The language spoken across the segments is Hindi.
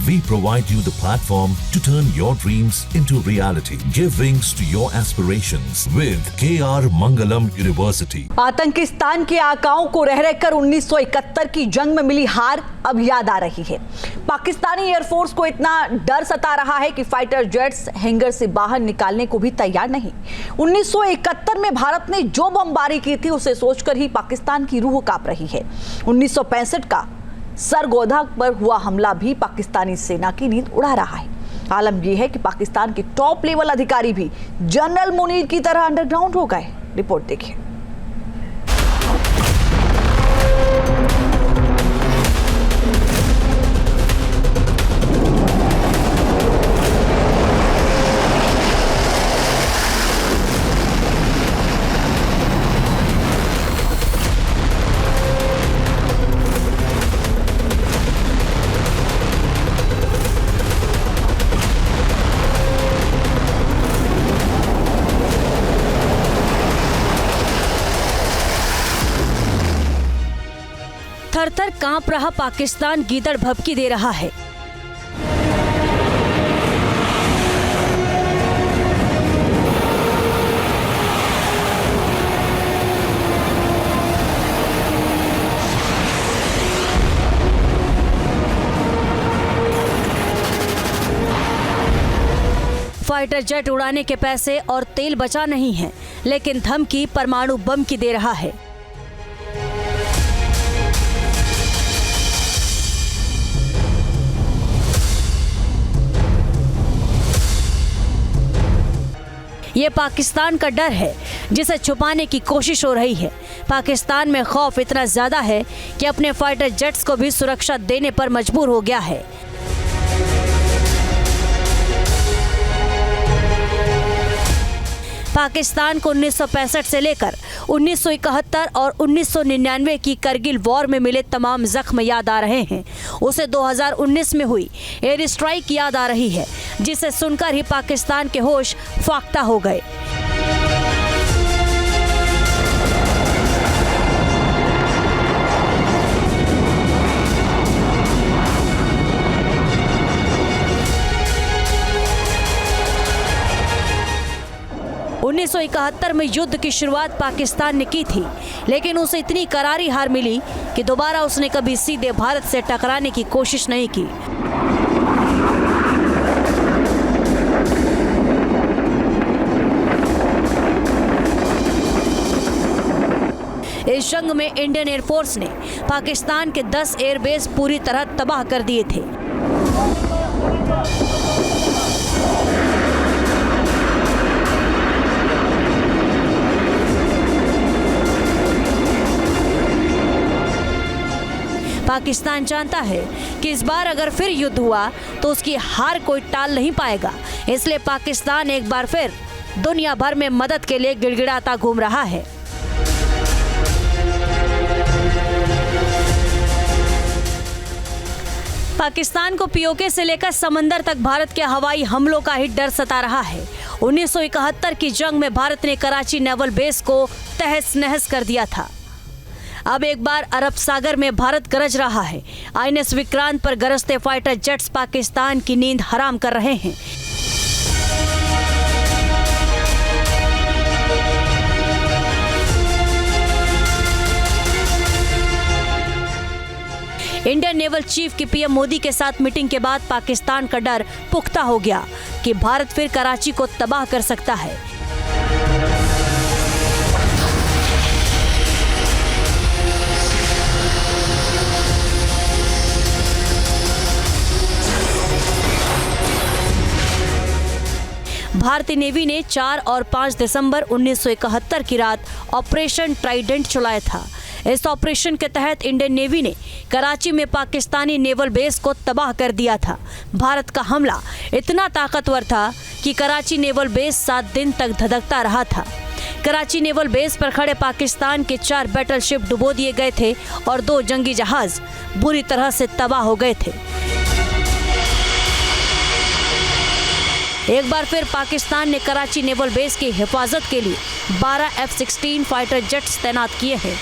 We provide you the platform to turn your dreams into reality. Give wings to your aspirations with KR Mangalam University. आतंकिस्तान के आकाओं को रह रहकर 1971 की जंग में मिली हार अब याद आ रही है। पाकिस्तानी एयरफोर्स को इतना डर सता रहा है कि फाइटर जेट्स हैंगर से बाहर निकालने को भी तैयार नहीं। 1971 में भारत ने जो बमबारी की थी उसे सोचकर ही पाकिस्तान की रूह कांप रही है। 1965 का सरगोधा पर हुआ हमला भी पाकिस्तानी सेना की नींद उड़ा रहा है। आलम यह है कि पाकिस्तान के टॉप लेवल अधिकारी भी जनरल मुनीर की तरह अंडरग्राउंड हो गए। रिपोर्ट देखिए। थर-थर कांप रहा पाकिस्तान गीदड़ भभकी दे रहा है। फाइटर जेट उड़ाने के पैसे और तेल बचा नहीं है, लेकिन धमकी परमाणु बम की दे रहा है। ये पाकिस्तान का डर है जिसे छुपाने की कोशिश हो रही है। पाकिस्तान में खौफ इतना ज्यादा है कि अपने फाइटर जेट्स को भी सुरक्षा देने पर मजबूर हो गया है। पाकिस्तान को 1965 से लेकर 1971 और 1999 की करगिल वॉर में मिले तमाम जख्म याद आ रहे हैं। उसे 2019 में हुई एयर स्ट्राइक याद आ रही है, जिसे सुनकर ही पाकिस्तान के होश फाख्ता हो गए। उन्नीस 1971 में युद्ध की शुरुआत पाकिस्तान ने की थी, लेकिन उसे इतनी करारी हार मिली कि दोबारा उसने कभी सीधे भारत से टकराने की कोशिश नहीं की। इस जंग में इंडियन एयरफोर्स ने पाकिस्तान के 10 एयरबेस पूरी तरह तबाह कर दिए थे। पाकिस्तान जानता है कि इस बार अगर फिर युद्ध हुआ तो उसकी हार कोई टाल नहीं पाएगा, इसलिए पाकिस्तान एक बार फिर दुनिया भर में मदद के लिए गिड़गिड़ाता घूम रहा है। पाकिस्तान को पीओके से लेकर समंदर तक भारत के हवाई हमलों का ही डर सता रहा है। 1971 की जंग में भारत ने कराची नेवल बेस को तहस नहस कर दिया था। अब एक बार अरब सागर में भारत गरज रहा है। आईएनएस विक्रांत पर गरजते फाइटर जेट्स पाकिस्तान की नींद हराम कर रहे हैं। इंडियन नेवल चीफ की पीएम मोदी के साथ मीटिंग के बाद पाकिस्तान का डर पुख्ता हो गया कि भारत फिर कराची को तबाह कर सकता है। भारतीय नेवी ने 4 और 5 दिसंबर 1971 की रात ऑपरेशन ट्राइडेंट चलाया था। इस ऑपरेशन के तहत इंडियन नेवी ने कराची में पाकिस्तानी नेवल बेस को तबाह कर दिया था। भारत का हमला इतना ताकतवर था कि कराची नेवल बेस 7 दिन तक धधकता रहा था। कराची नेवल बेस पर खड़े पाकिस्तान के 4 बैटलशिप डुबो दिए गए थे और 2 जंगी जहाज बुरी तरह से तबाह हो गए थे। एक बार फिर पाकिस्तान ने कराची नेवल बेस की हिफाजत के लिए 12 F-16 फाइटर जेट्स तैनात किए हैं।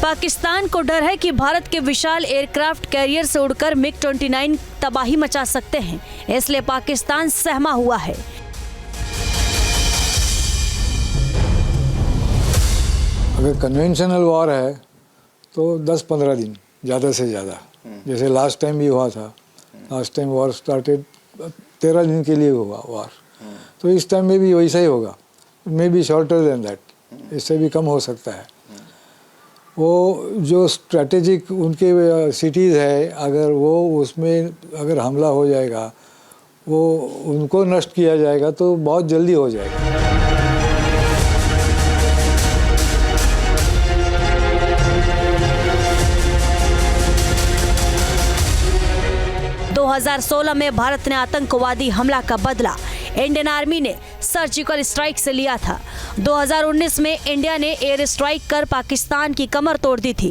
पाकिस्तान को डर है कि भारत के विशाल एयरक्राफ्ट कैरियर से उड़कर MiG-29 तबाही मचा सकते हैं, इसलिए पाकिस्तान सहमा हुआ है। अगर कन्वेंशनल वॉर है तो 10-15 दिन ज़्यादा से ज़्यादा, जैसे लास्ट टाइम भी हुआ था। लास्ट टाइम वॉर स्टार्टेड 13 दिन के लिए हुआ वॉर, तो इस टाइम में भी वैसा ही होगा, may be shorter than that, इससे भी कम हो सकता है। वो जो स्ट्रैटेजिक उनके सिटीज़ है, अगर वो उसमें अगर हमला हो जाएगा, वो उनको नष्ट किया जाएगा तो बहुत जल्दी हो जाएगा। 2016 में भारत ने आतंकवादी हमला का बदला इंडियन आर्मी ने सर्जिकल स्ट्राइक से लिया था। 2019 में इंडिया ने एयर स्ट्राइक कर पाकिस्तान की कमर तोड़ दी थी।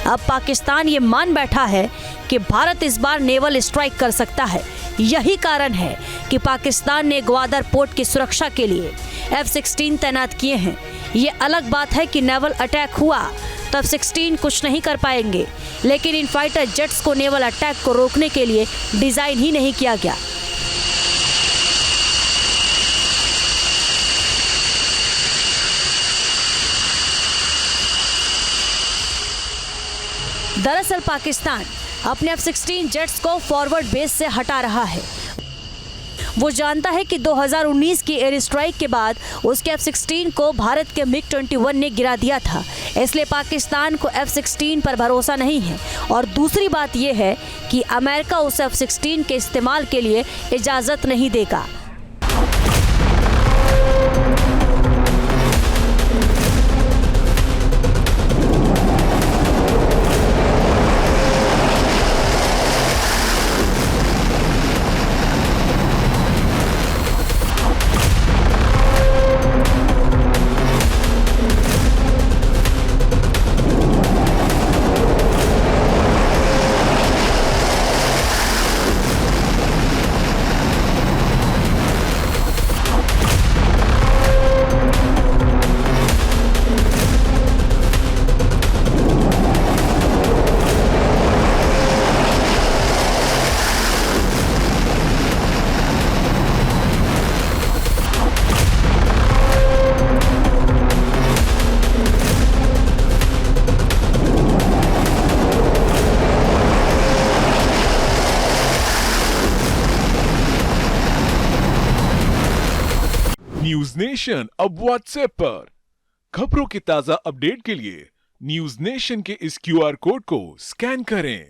अब पाकिस्तान ये मान बैठा है कि भारत इस बार नेवल स्ट्राइक कर सकता है। यही कारण है कि पाकिस्तान ने ग्वादर पोर्ट की सुरक्षा के लिए F-16 तैनात किए हैं। ये अलग बात है कि नेवल अटैक हुआ तब F-16 कुछ नहीं कर पाएंगे, लेकिन इन फाइटर जेट्स को नेवल अटैक को रोकने के लिए डिजाइन ही नहीं किया गया। दरअसल पाकिस्तान अपने F-16 जेट्स को फॉरवर्ड बेस से हटा रहा है। वो जानता है कि 2019 की एयर स्ट्राइक के बाद उसके F-16 को भारत के MiG-21 ने गिरा दिया था, इसलिए पाकिस्तान को F-16 पर भरोसा नहीं है। और दूसरी बात यह है कि अमेरिका उस F-16 के इस्तेमाल के लिए इजाज़त नहीं देगा। न्यूज नेशन अब व्हाट्सएप पर खबरों की ताजा अपडेट के लिए न्यूज नेशन के इस QR कोड को स्कैन करें।